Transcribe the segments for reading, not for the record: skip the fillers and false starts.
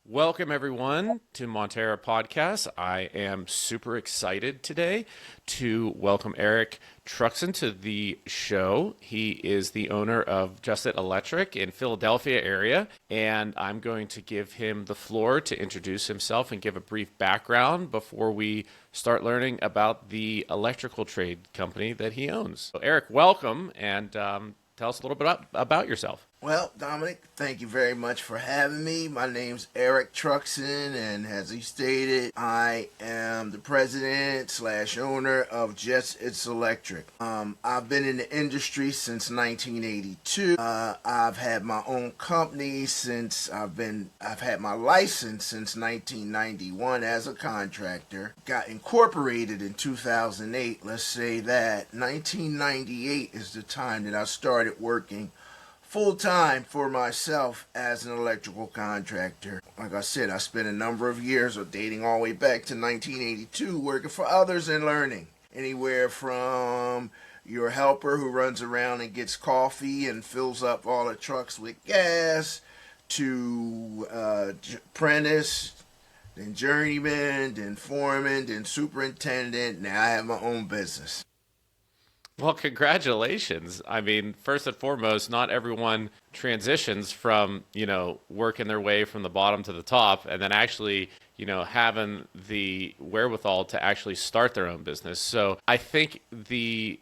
Welcome, everyone, to Montera Podcast. I am super excited today to welcome Erik Truxon to the show. He is the owner of Just It Electric in Philadelphia area, and I'm going to give him the floor to introduce himself and give a brief background before we start learning about the electrical trade company that he owns. So, Erik, welcome, and tell us a little bit about yourself. Well, Dominic, thank you very much for having me. My name's Erik Truxon, and as he stated, I am the president/owner of Just It's Electric. I've been in the industry since 1982. I've had my own company since I've had my license since 1991 as a contractor. Got incorporated in 2008. Let's say that 1998 is the time that I started working full-time for myself as an electrical contractor. Like I said, I spent a number of years, dating all the way back to 1982, working for others and learning. Anywhere from your helper who runs around and gets coffee and fills up all the trucks with gas, to apprentice, then journeyman, then foreman, then superintendent. Now I have my own business. Well, congratulations. I mean, first and foremost, not everyone transitions from, working their way from the bottom to the top and then actually, having the wherewithal to actually start their own business. So I think the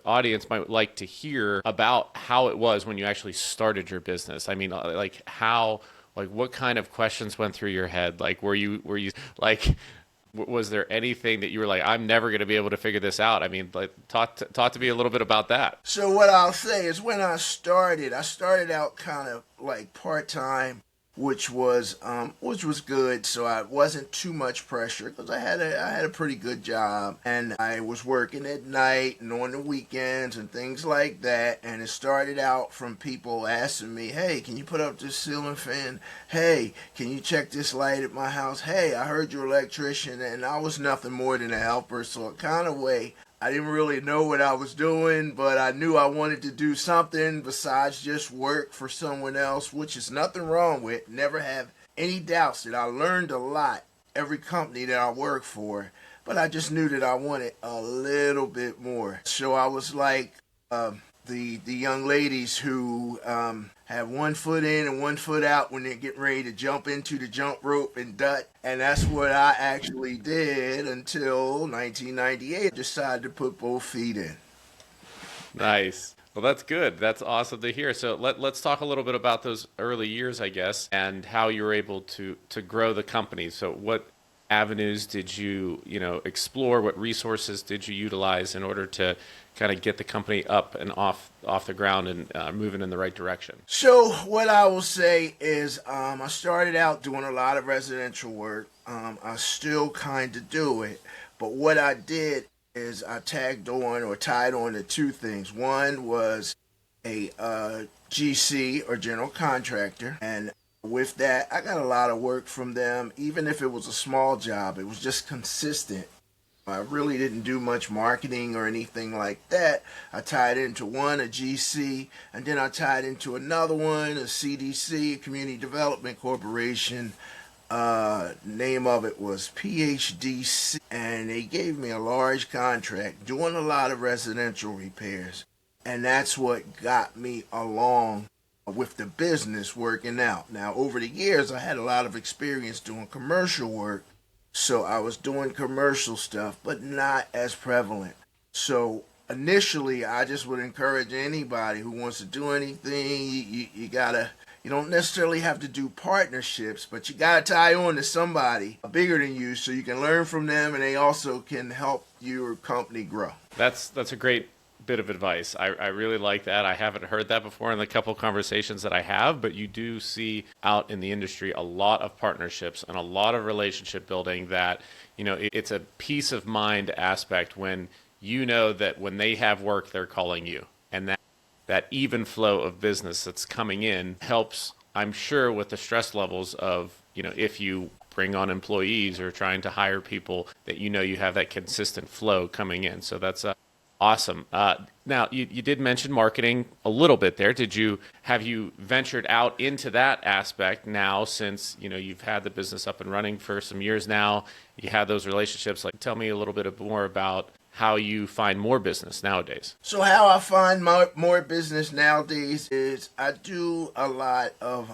audience might like to hear about how it was when you actually started your business. I mean, what kind of questions went through your head? Like, were you like, was there anything that you were like, I'm never going to be able to figure this out? I mean, talk to me a little bit about that. So what I'll say is when I started out kind of like part-time, which was good. So I wasn't too much pressure because I had a pretty good job, and I was working at night and on the weekends and things like that. And it started out from people asking me, "Hey, can you put up this ceiling fan? Hey, can you check this light at my house? Hey, I heard you're an electrician." And I was nothing more than a helper, so it kind of way. I didn't really know what I was doing, but I knew I wanted to do something besides just work for someone else, which is nothing wrong with. Never have any doubts that I learned a lot every company that I worked for, but I just knew that I wanted a little bit more. So I was like the young ladies who have 1 foot in and 1 foot out when they're getting ready to jump into the jump rope and dut. And that's what I actually did until 1998. I decided to put both feet in. Nice. Well, that's good. That's awesome to hear. So let's talk a little bit about those early years, I guess, and how you were able to grow the company. So what avenues did you explore? What resources did you utilize in order to kind of get the company up and off the ground and moving in the right direction? So what I will say is I started out doing a lot of residential work. I still kind of do it, but what I did is I tied on to two things. One was a GC or general contractor, and with that, I got a lot of work from them. Even if it was a small job, it was just consistent. I really didn't do much marketing or anything like that. I tied into one, a GC, and then I tied into another one, a CDC, Community Development Corporation. Name of it was PHDC, and they gave me a large contract doing a lot of residential repairs. And that's what got me along with the business working out. Now, over the years, I had a lot of experience doing commercial work, so I was doing commercial stuff, but not as prevalent. So initially, I just would encourage anybody who wants to do anything, you don't necessarily have to do partnerships, but you gotta tie on to somebody bigger than you so you can learn from them, and they also can help your company grow. That's a great bit of advice. I really like that. I haven't heard that before in the couple conversations that I have, but you do see out in the industry a lot of partnerships and a lot of relationship building that, it's a peace of mind aspect when you know that when they have work, they're calling you. And that even flow of business that's coming in helps, I'm sure, with the stress levels of, if you bring on employees or trying to hire people, that you have that consistent flow coming in. So that's Awesome. Now, you did mention marketing a little bit there. Have you ventured out into that aspect now since, you've had the business up and running for some years now? You had those relationships. Like, tell me a little bit more about how you find more business nowadays. So how I find more business nowadays is I do a lot of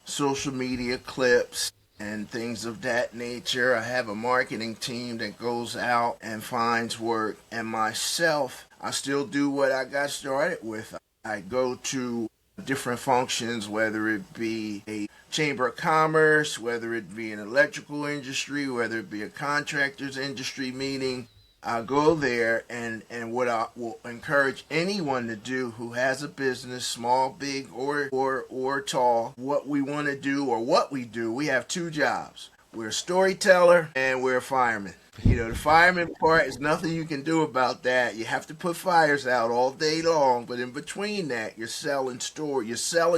social media clips and things of that nature. I have a marketing team that goes out and finds work. And myself, I still do what I got started with. I go to different functions, whether it be a chamber of commerce, whether it be an electrical industry, whether it be a contractors industry meeting. I go there, and what I will encourage anyone to do who has a business, small, big, or tall, what we want to do or what we do. We have two jobs. We're a storyteller and we're a fireman. The fireman part is nothing you can do about that. You have to put fires out all day long, but in between that, you're selling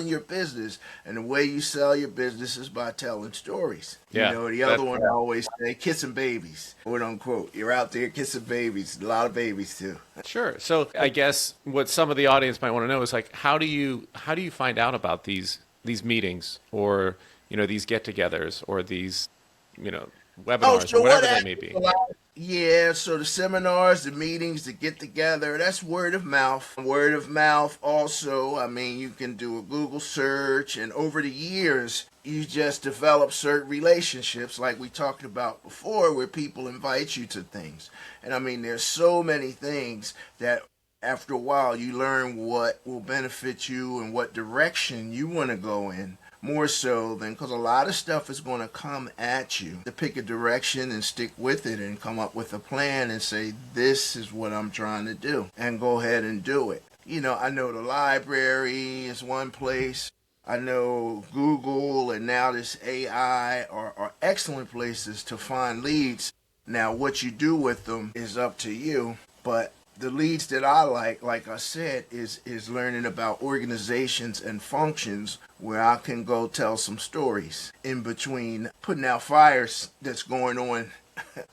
your business, and the way you sell your business is by telling stories. Yeah, The other one I always say, kissing babies, quote unquote. You're out there kissing babies, a lot of babies too. sure. So I guess what some of the audience might want to know is like, how do you find out about these meetings or these get-togethers or these you know Oh, webinars or so what whatever they may happens be? a lot? Yeah, so the seminars, the meetings, the get together, that's word of mouth. Word of mouth also, I mean, you can do a Google search, and over the years, you just develop certain relationships like we talked about before where people invite you to things. And I mean, there's so many things that after a while you learn what will benefit you and what direction you want to go in more so than because a lot of stuff is going to come at you to pick a direction and stick with it and come up with a plan and say, this is what I'm trying to do, and go ahead and do it. I know the library is one place. I know Google and now this AI are excellent places to find leads. Now, what you do with them is up to you, but the leads that I like I said, is learning about organizations and functions where I can go tell some stories in between putting out fires that's going on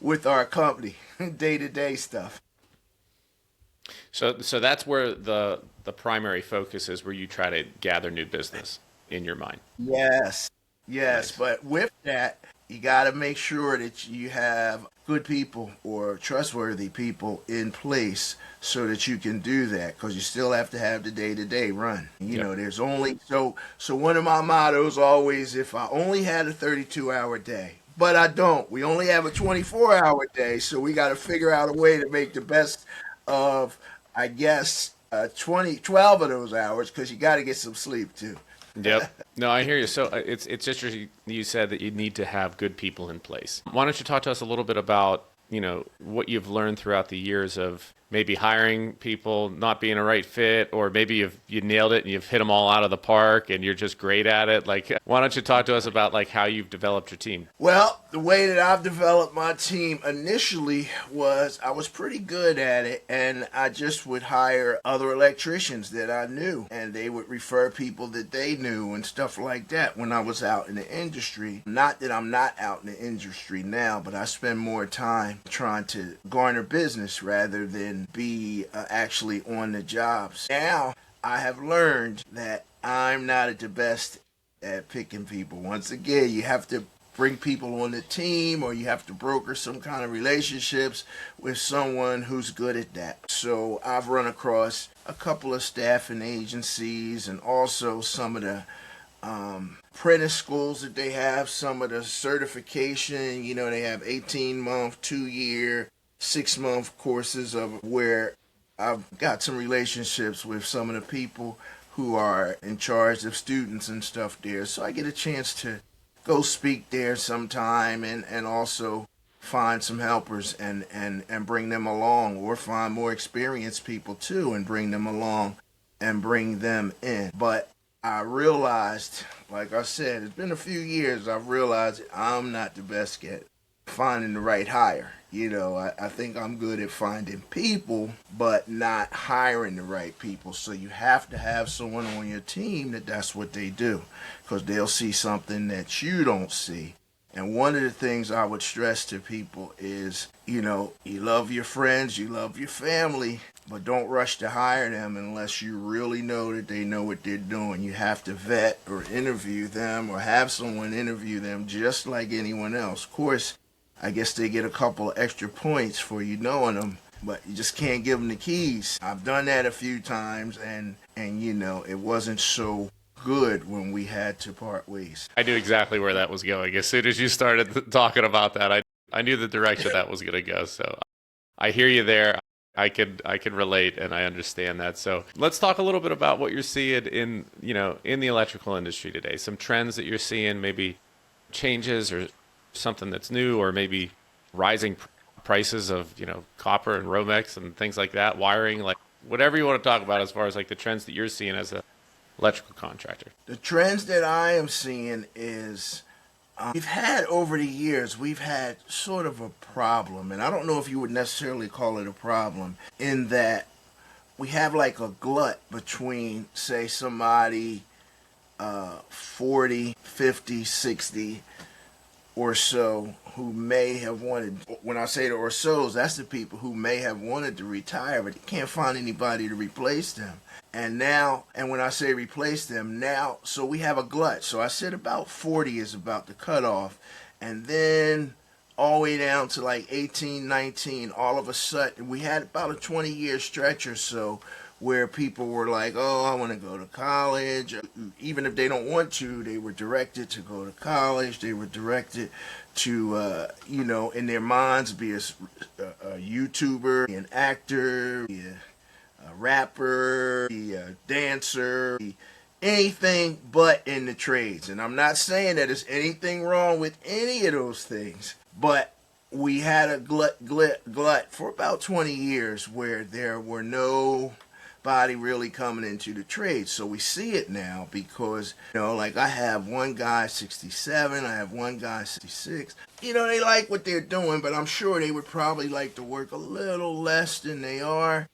with our company, day to day stuff. So that's where the primary focus is, where you try to gather new business in your mind. Yes, yes, Nice. but with that, you got to make sure that you have good people or trustworthy people in place so that you can do that because you still have to have the day to day run. Yep. There's only so one of my mottos always if I only had a 32-hour day. But I don't. We only have a 24-hour day, so we got to figure out a way to make the best of, I guess, 12 of those hours because you got to get some sleep too. Yep. No, I hear you. So it's interesting you said that you need to have good people in place. Why don't you talk to us a little bit about, what you've learned throughout the years of maybe hiring people not being a right fit, or maybe you nailed it and you've hit them all out of the park and you're just great at it. Like, why don't you talk to us about like how you've developed your team? Well, the way that I've developed my team initially was I was pretty good at it, and I just would hire other electricians that I knew, and they would refer people that they knew and stuff like that when I was out in the industry. Not that I'm not out in the industry now, but I spend more time trying to garner business rather than be actually on the jobs. Now, I have learned that I'm not at the best at picking people. Once again, you have to bring people on the team or you have to broker some kind of relationships with someone who's good at that. So I've run across a couple of staffing agencies and also some of the apprentice schools that they have, some of the certification, they have 18-month, 2-year, 6-month courses of where I've got some relationships with some of the people who are in charge of students and stuff there. So I get a chance to go speak there sometime and also find some helpers and bring them along, or find more experienced people too and bring them along and bring them in. But I realized, like I said, it's been a few years, I've realized I'm not the best at finding the right hire. I think I'm good at finding people, but not hiring the right people. So you have to have someone on your team that's what they do, because they'll see something that you don't see, And one of the things I would stress to people is, you love your friends, you love your family, but don't rush to hire them unless you really know that they know what they're doing. You have to vet or interview them or have someone interview them just like anyone else. Of course, I guess they get a couple of extra points for you knowing them, but you just can't give them the keys. I've done that a few times, and it wasn't so good when we had to part ways. I knew exactly where that was going. As soon as you started talking about that, I knew the direction that was going to go. So I hear you there. I can relate and I understand that. So let's talk a little bit about what you're seeing in the electrical industry today. Some trends that you're seeing, maybe changes or something that's new, or maybe rising prices of copper and Romex and things like that, wiring, like whatever you want to talk about as far as like the trends that you're seeing as a electrical contractor. The trends that I am seeing is we've had over the years, we've had sort of a problem, and I don't know if you would necessarily call it a problem, in that we have like a glut between, say, somebody 40, 50, 60 or so who may have wanted, when I say the or so's, that's the people who may have wanted to retire, but they can't find anybody to replace them. And when I say replace them now, so we have a glut. So I said about 40 is about the cutoff. And then all the way down to like 18, 19, all of a sudden, we had about a 20-year stretch or so where people were like, oh, I want to go to college. Even if they don't want to, they were directed to go to college. They were directed to, in their minds, be a YouTuber, be an actor, be a rapper, be a dancer, be anything but in the trades. And I'm not saying that there's anything wrong with any of those things, but we had a glut for about 20 years where there were nobody really coming into the trade. So we see it now because, like I have one guy 67, I have one guy 66. They like what they're doing, but I'm sure they would probably like to work a little less than they are.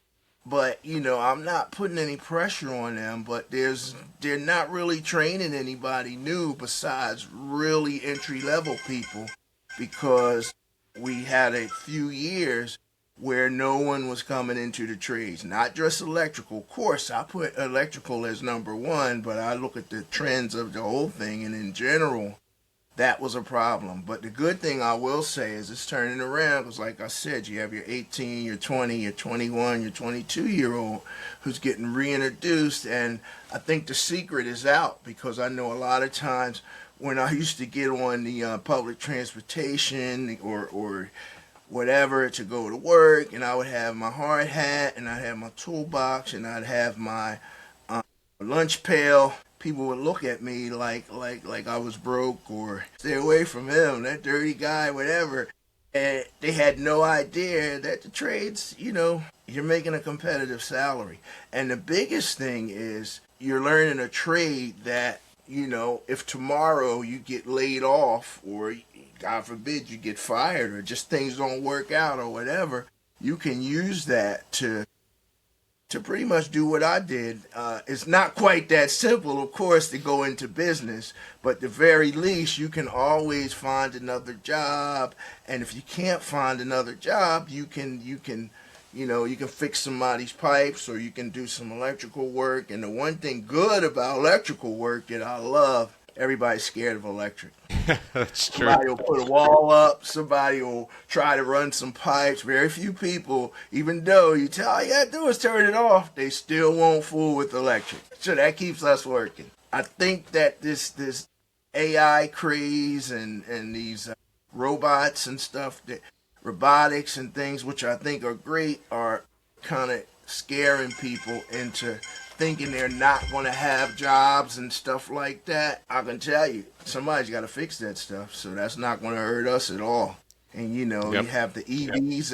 But, I'm not putting any pressure on them, but they're not really training anybody new besides really entry-level people, because we had a few years where no one was coming into the trades, not just electrical. Of course, I put electrical as number one, but I look at the trends of the whole thing, and in general, that was a problem. But the good thing I will say is it's turning around, because like I said, you have your 18, your 20, your 21, your 22-year-old who's getting reintroduced, and I think the secret is out, because I know a lot of times when I used to get on the public transportation or whatever to go to work, and I would have my hard hat, and I'd have my toolbox, and I'd have my lunch pail, people would look at me like I was broke, or stay away from him, that dirty guy, whatever. And they had no idea that the trades, you're making a competitive salary. And the biggest thing is you're learning a trade that, if tomorrow you get laid off, or God forbid you get fired, or just things don't work out or whatever, you can use that to pretty much do what I did. It's not quite that simple, of course, to go into business, but at the very least, you can always find another job. And if you can't find another job, you can fix somebody's pipes, or you can do some electrical work. And the one thing good about electrical work that I love, everybody's scared of electric. That's true. Somebody will put a wall up. Somebody will try to run some pipes. Very few people, even though you tell all you gotta do is turn it off, they still won't fool with electric. So that keeps us working. I think that this AI craze and these robots and stuff, that robotics and things, which I think are great, are kind of scaring people into thinking they're not going to have jobs and stuff like that. I can tell you, somebody's got to fix that stuff, so that's not going to hurt us at all. And Yep. you have the EVs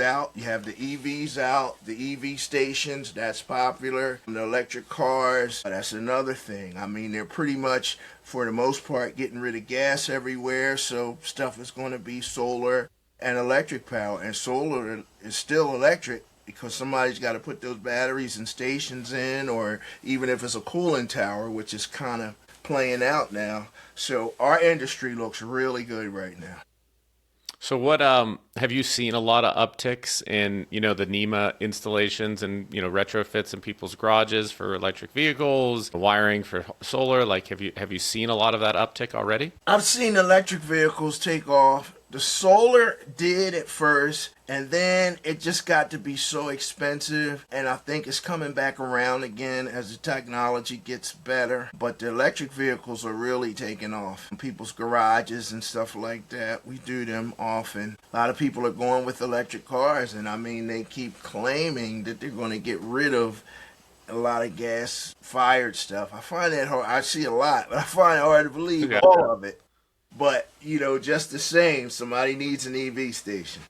out, the EV stations, that's popular. And the electric cars, that's another thing. I mean, they're pretty much, for the most part, getting rid of gas everywhere, so stuff is going to be solar and electric power. And solar is still electric, because somebody's got to put those batteries and stations in, or even if it's a cooling tower, which is kind of playing out now. So our industry looks really good right now. So what have you seen a lot of upticks in, the NEMA installations and, retrofits in people's garages for electric vehicles, wiring for solar? Like have you seen a lot of that uptick already? I've seen electric vehicles take off. The solar did at first, and then it just got to be so expensive, and I think it's coming back around again as the technology gets better. But the electric vehicles are really taking off. In people's garages and stuff like that, we do them often. A lot of people are going with electric cars, and I mean, they keep claiming that they're going to get rid of a lot of gas fired stuff. I find that hard. I see a lot, but I find it hard to believe Yeah. all of it. But, just the same, somebody needs an EV station.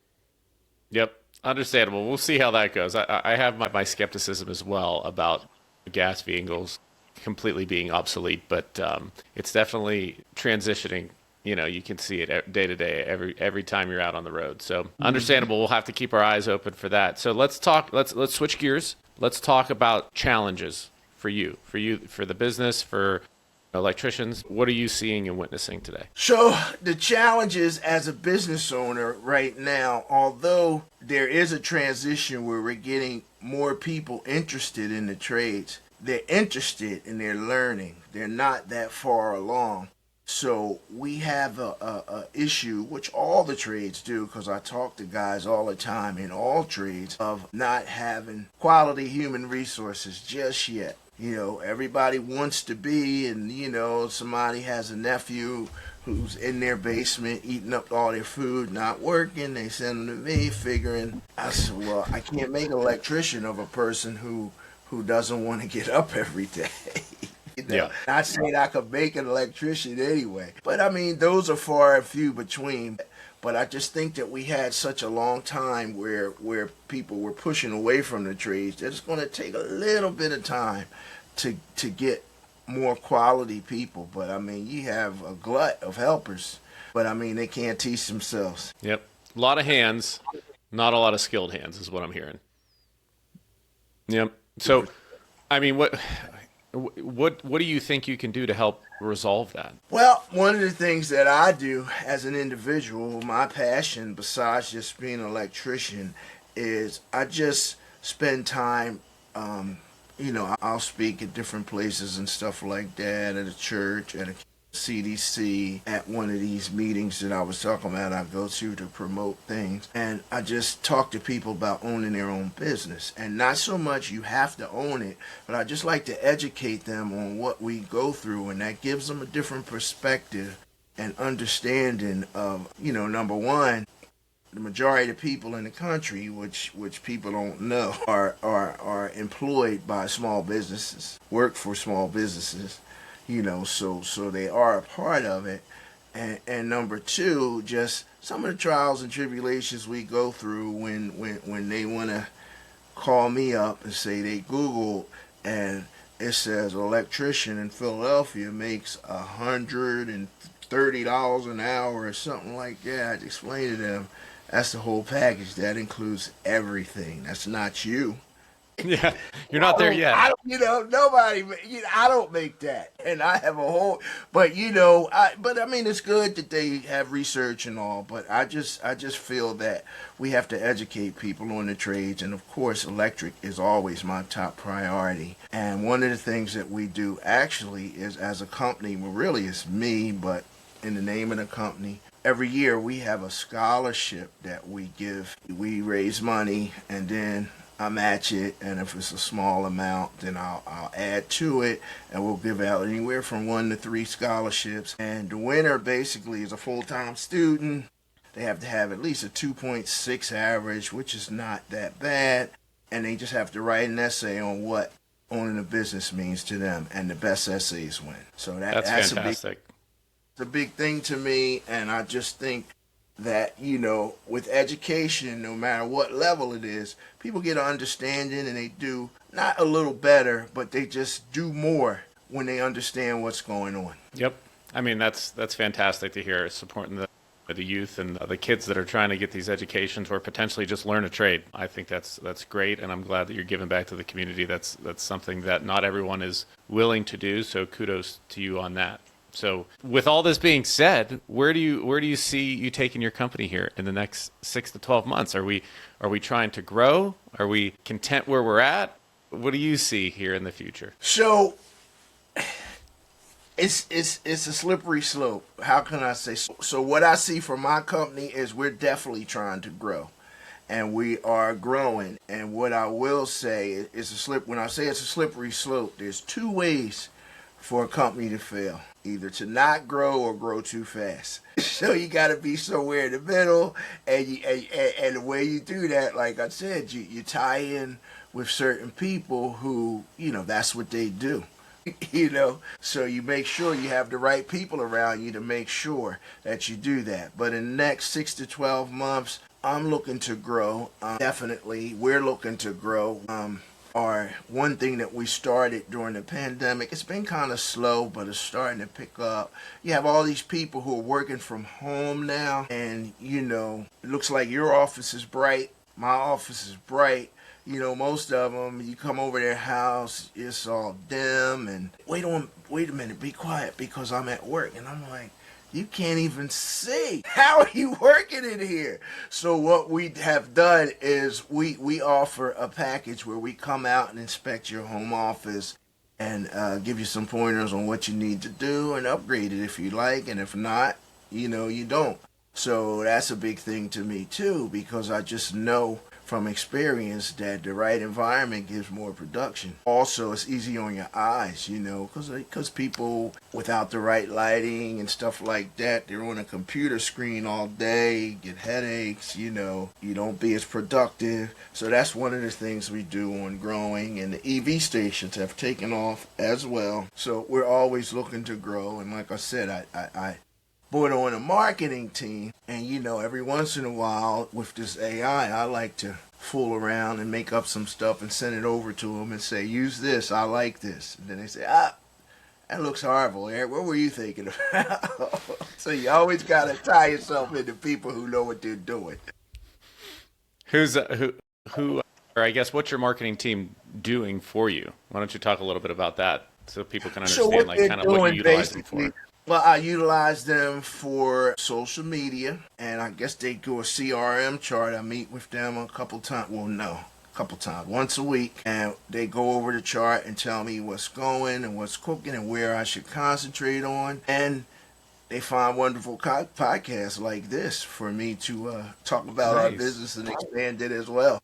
Yep. Understandable. We'll see how that goes. I have my skepticism as well about gas vehicles completely being obsolete, but it's definitely transitioning. You can see it day to day, every time you're out on the road. So understandable. We'll have to keep our eyes open for that. So let's talk. Let's switch gears. Let's talk about challenges for the business, for electricians. What are you seeing and witnessing today? So, the challenges as a business owner right now, although there is a transition where we're getting more people interested in the trades, they're interested and they're learning. They're not that far along. So we have a issue, which all the trades do, because I talk to guys all the time in all trades, of not having quality human resources just yet. Everybody wants to be, and somebody has a nephew who's in their basement eating up all their food, not working. They send them to me, figuring, I said, well, I can't make an electrician of a person who doesn't want to get up every day. Yeah. Not saying I could make an electrician anyway, but I mean, those are far and few between. But I just think that we had such a long time where people were pushing away from the trades that it's going to take a little bit of time to get more quality people. But I mean, you have a glut of helpers, but I mean, they can't teach themselves. Yep. A lot of hands, not a lot of skilled hands is what I'm hearing. Yep. So, I mean, what do you think you can do to help resolve that? Well, one of the things that I do as an individual, my passion besides just being an electrician, is I just spend time. I'll speak at different places and stuff like that, at a church, at a CDC, at one of these meetings that I was talking about I go to promote things. And I just talk to people about owning their own business. And not so much you have to own it, but I just like to educate them on what we go through, and that gives them a different perspective and understanding of, number one, the majority of people in the country, which people don't know, are employed by small businesses, work for small businesses, so they are a part of it. And number two, just some of the trials and tribulations we go through when they want to call me up and say they Googled and it says an electrician in Philadelphia makes $130 an hour or something like that. I explain to them, that's the whole package. That includes everything. That's not you. Yeah, you're not there yet. Nobody. I don't make that, and I have a whole. But I mean, it's good that they have research and all. But I just feel that we have to educate people on the trades, and of course, electric is always my top priority. And one of the things that we do actually is, as a company, well, really it's me, but in the name of the company. Every year we have a scholarship that we give. We raise money and then I match it, and if it's a small amount, then I'll add to it, and we'll give out anywhere from 1 to 3 scholarships. And the winner basically is a full-time student. They have to have at least a 2.6 average, which is not that bad, and they just have to write an essay on what owning a business means to them, and the best essays win. So That's fantastic. It's a big thing to me, and I just think that, with education, no matter what level it is, people get an understanding and they do not a little better, but they just do more when they understand what's going on. Yep. I mean, that's fantastic to hear, supporting the youth and the kids that are trying to get these educations or potentially just learn a trade. I think that's great, and I'm glad that you're giving back to the community. That's something that not everyone is willing to do. So kudos to you on that. So with all this being said, where do you see you taking your company here in the next 6 to 12 months? Are we trying to grow? Are we content where we're at? What do you see here in the future? So it's a slippery slope. How can I say? So what I see for my company is we're definitely trying to grow, and we are growing. And what I will say is a slip. When I say it's a slippery slope, there's two ways for a company to fail: either to not grow or grow too fast. So you got to be somewhere in the middle, and the way you do that, like I said, you tie in with certain people who that's what they do. So you make sure you have the right people around you to make sure that you do that. But in the next 6 to 12 months, I'm looking to grow. Definitely, we're looking to grow. Our one thing that we started during the pandemic, it's been kind of slow, but it's starting to pick up. You have all these people who are working from home now, and it looks like your office is bright, my office is bright. Most of them, you come over their house, it's all dim, and wait a minute, be quiet because I'm at work. And I'm like, you can't even see. How are you working in here? So what we have done is we offer a package where we come out and inspect your home office and give you some pointers on what you need to do and upgrade it if you like, and if not, you don't. So that's a big thing to me too, because I just know from experience that the right environment gives more production. Also, it's easy on your eyes, because people without the right lighting and stuff like that, they're on a computer screen all day, get headaches, you don't be as productive. So that's one of the things we do on growing, and the EV stations have taken off as well. So we're always looking to grow, and like I said, I brought on a marketing team, and every once in a while with this AI, I like to fool around and make up some stuff and send it over to them and say, use this, I like this. And then they say, that looks horrible, Eric. What were you thinking about? So you always got to tie yourself into people who know what they're doing. Who or I guess what's your marketing team doing for you? Why don't you talk a little bit about that so people can So understand what like they're kind of what you doing utilize them basically, for? well, I utilize them for social media, and I guess they do a CRM chart. I meet with them a couple times. Well, no, a couple times, once a week, and they go over the chart and tell me what's going and what's cooking and where I should concentrate on. And they find wonderful podcasts like this for me to talk about our Nice. business and expand it as well.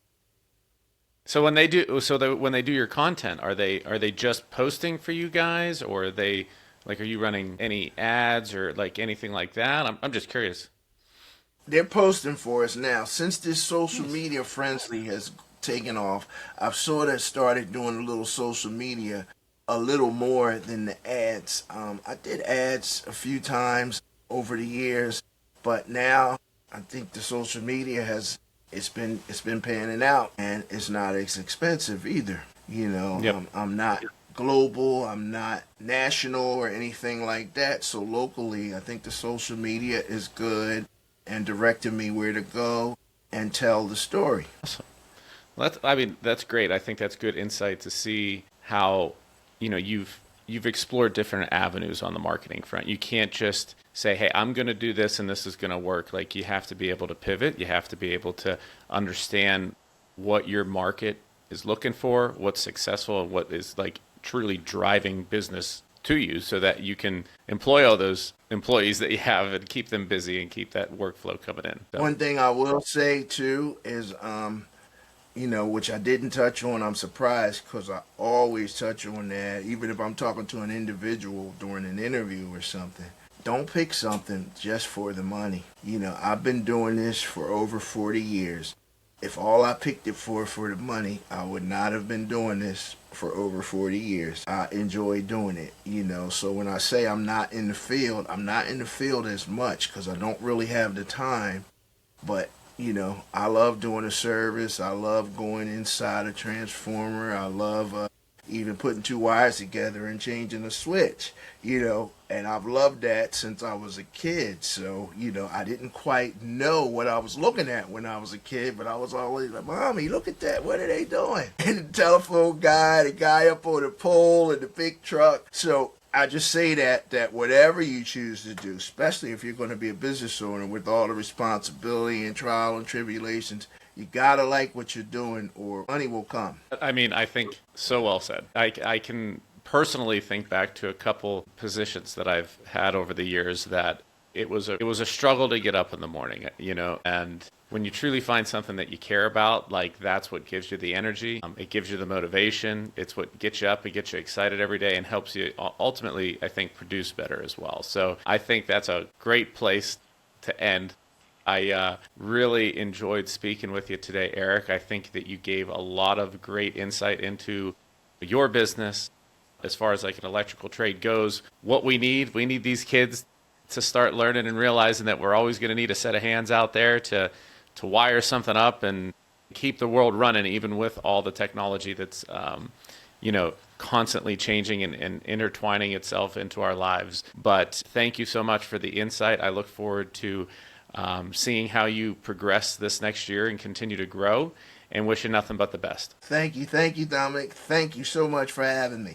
So when they do your content, are they just posting for you guys, or are they like are you running any ads or like anything like that? I'm just curious. They're posting for us now. Since this social Nice. media frenzy has taken off, I've sort of started doing a little social media a little more than the ads. I did ads a few times over the years, but now I think the social media has it's been panning out, and it's not as expensive either. Yep. I'm not global, I'm not national or anything like that. So locally, I think the social media is good and directing me where to go and tell the story. Awesome. Well, I mean, that's great. I think that's good insight to see how, you've explored different avenues on the marketing front. You can't just say, "Hey, I'm going to do this and this is going to work." Like you have to be able to pivot. You have to be able to understand what your market is looking for, what's successful, and what is like truly driving business to you so that you can employ all those employees that you have and keep them busy and keep that workflow coming in. So, One thing I will say too is, which I didn't touch on. I'm surprised because I always touch on that, even if I'm talking to an individual during an interview or something. Don't pick something just for the money. I've been doing this for over 40 years. If all I picked it for the money, I would not have been doing this for over 40 years. I enjoy doing it. So when I say I'm not in the field, I'm not in the field as much because I don't really have the time. But I love doing a service. I love going inside a transformer. I love even putting two wires together and changing a switch, and I've loved that since I was a kid. So, I didn't quite know what I was looking at when I was a kid, but I was always like, Mommy, look at that. What are they doing? And the telephone guy, the guy up on the pole and the big truck. So I just say that whatever you choose to do, especially if you're going to be a business owner with all the responsibility and trial and tribulations, you gotta like what you're doing, or money will come. I mean, I think so well said. I can personally think back to a couple positions that I've had over the years that it was a struggle to get up in the morning, and when you truly find something that you care about, like that's what gives you the energy. It gives you the motivation. It's what gets you up and gets you excited every day and helps you ultimately, I think, produce better as well. So I think that's a great place to end. I really enjoyed speaking with you today, Eric. I think that you gave a lot of great insight into your business as far as like an electrical trade goes. What we need these kids to start learning and realizing that we're always going to need a set of hands out there to wire something up and keep the world running, even with all the technology that's constantly changing and intertwining itself into our lives. But thank you so much for the insight. I look forward to seeing how you progress this next year and continue to grow, and wish you nothing but the best. Thank you, Dominic. Thank you so much for having me.